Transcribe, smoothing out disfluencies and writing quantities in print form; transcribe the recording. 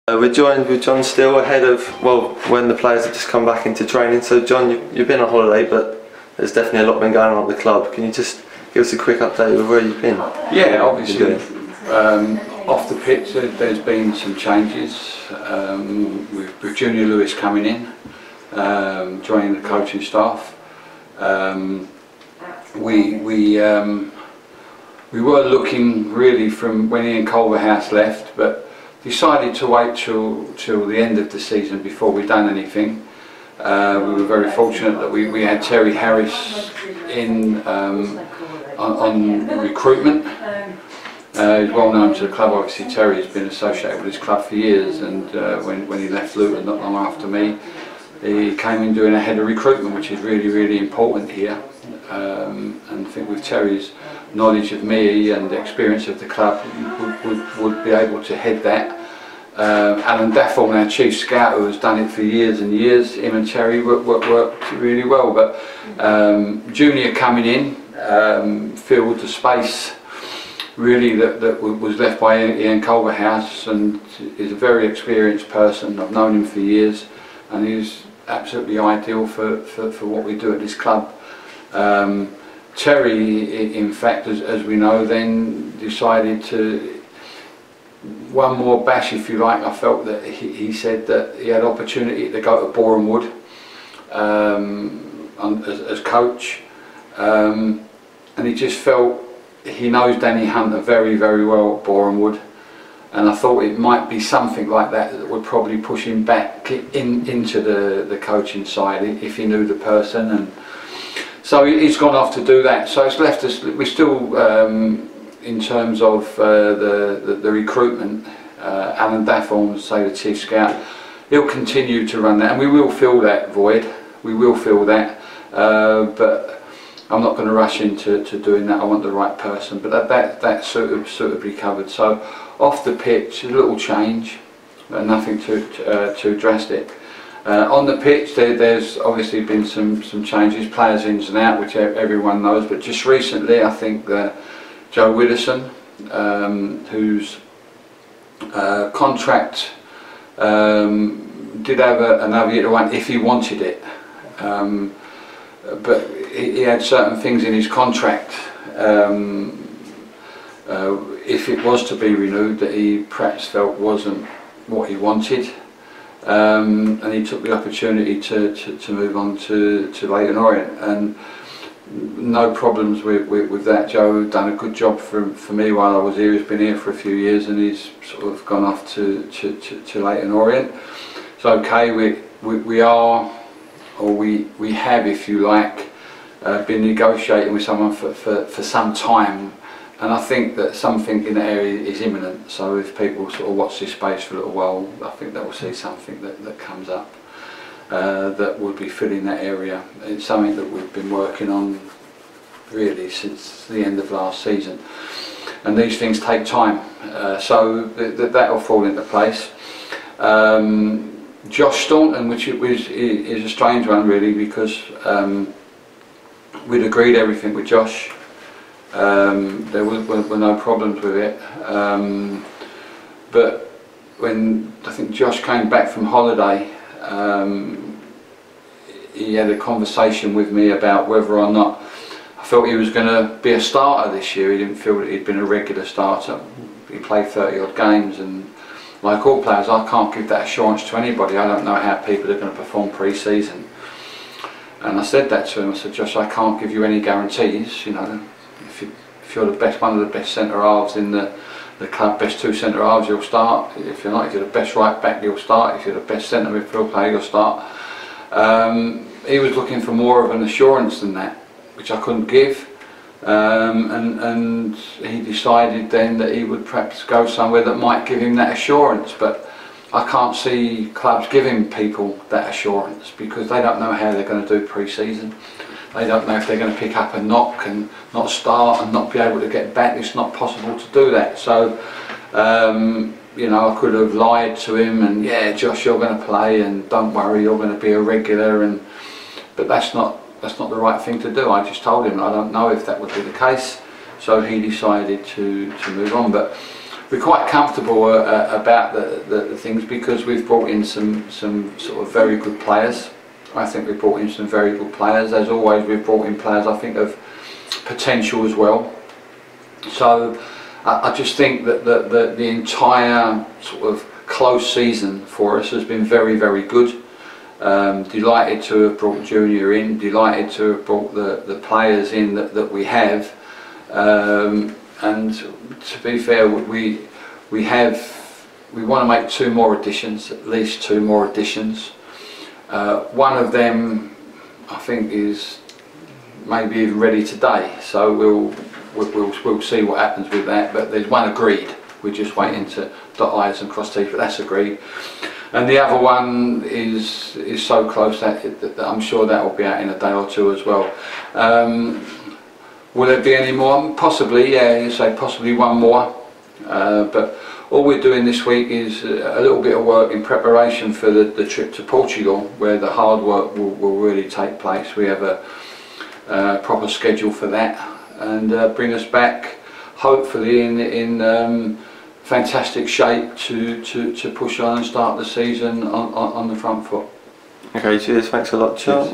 We're joined with John Steele ahead of, well, when the players have just come back into training. So John, you've been on holiday, but there's definitely a lot been going on at the club. Can you just give us a quick update of where you've been? Yeah, obviously off the pitch there's been some changes with Junior Lewis coming in, joining the coaching staff. We were looking really from when Ian Culverhouse left, but decided to wait till the end of the season before we'd done anything. We were very fortunate that we had Terry Harris in on recruitment. He's well known to the club. Obviously Terry has been associated with his club for years, and when he left Luton not long after me, he came in doing a head of recruitment, which is really important here. And I think with Terry's knowledge of me and the experience of the club, would be able to head that. Alan Daffel, our chief scout, who has done it for years and years, him and Terry worked really well. But Junior coming in filled the space really that was left by Ian Culverhouse, and is a very experienced person. I've known him for years, and he's absolutely ideal for what we do at this club. Terry, in fact, as we know, then decided to, one more bash if you like. I felt that he said that he had opportunity to go to Boreham Wood as coach, and he just felt, he knows Danny Hunter very well at Boreham Wood, and I thought it might be something like that would probably push him back into the coaching side if he knew the person. And so he's gone off to do that. So it's left us, we're still, in terms of the recruitment, Alan Daffel, say the chief scout, he'll continue to run that, and we will fill that void. We will fill that, but I'm not going to rush into doing that. I want the right person, but that's suitably covered. So off the pitch, a little change, but nothing too drastic. On the pitch, there's obviously been some changes, players ins and out, which everyone knows. But just recently, I think Joe Widdowson, whose contract did have another year to run if he wanted it, but he had certain things in his contract, if it was to be renewed, that he perhaps felt wasn't what he wanted. And he took the opportunity to move on to Leyton Orient, and no problems with that. Joe done a good job for me while I was here. He's been here for a few years, and he's sort of gone off to Leyton Orient. So okay, we are, or we have, if you like, been negotiating with someone for some time. And I think that something in the area is imminent, so if people sort of watch this space for a little while, I think they will see something that comes up that would be filling that area. It's something that we've been working on really since the end of last season, and these things take time, so that will fall into place. Josh Staunton, which is a strange one really, because we'd agreed everything with Josh. There were no problems with it, but when I think Josh came back from holiday, he had a conversation with me about whether or not I felt he was going to be a starter this year. He didn't feel that he'd been a regular starter. He played 30 odd games, and like all players, I can't give that assurance to anybody. I don't know how people are going to perform pre-season, and I said that to him. I said, Josh, I can't give you any guarantees, you know. If you're the best, one of the best centre halves in the club, best two centre halves, you'll start. If you're not, if you're the best right back, you'll start. If you're the best centre midfield player, you'll start. He was looking for more of an assurance than that, which I couldn't give, and he decided then that he would perhaps go somewhere that might give him that assurance. But I can't see clubs giving people that assurance, because they don't know how they're going to do pre-season. They don't know if they're going to pick up a knock and not start and not be able to get back. It's not possible to do that. So, you know, I could have lied to him and, yeah, Josh, you're going to play, and don't worry, you're going to be a regular. But that's not the right thing to do. I just told him I don't know if that would be the case. So he decided to move on. But we're quite comfortable about the things, because we've brought in some sort of very good players. I think we've brought in some very good players. As always, we've brought in players, I think, of potential as well. So I just think that the entire sort of close season for us has been very, very good. Delighted to have brought Junior in, delighted to have brought the players in that we have, and to be fair, we want to make 2 more additions, at least 2 more additions. One of them I think is maybe even ready today, so we'll see what happens with that, but there's one agreed. We're just waiting to dot I's and cross T's, but that's agreed. And the other one is so close that I'm sure that will be out in a day or 2 as well. Will there be any more? Possibly, yeah, you say possibly 1 more. But all we're doing this week is a little bit of work in preparation for the trip to Portugal, where the hard work will really take place. We have a proper schedule for that, and bring us back hopefully in fantastic shape to push on and start the season on the front foot. Okay, cheers, thanks a lot, Charles.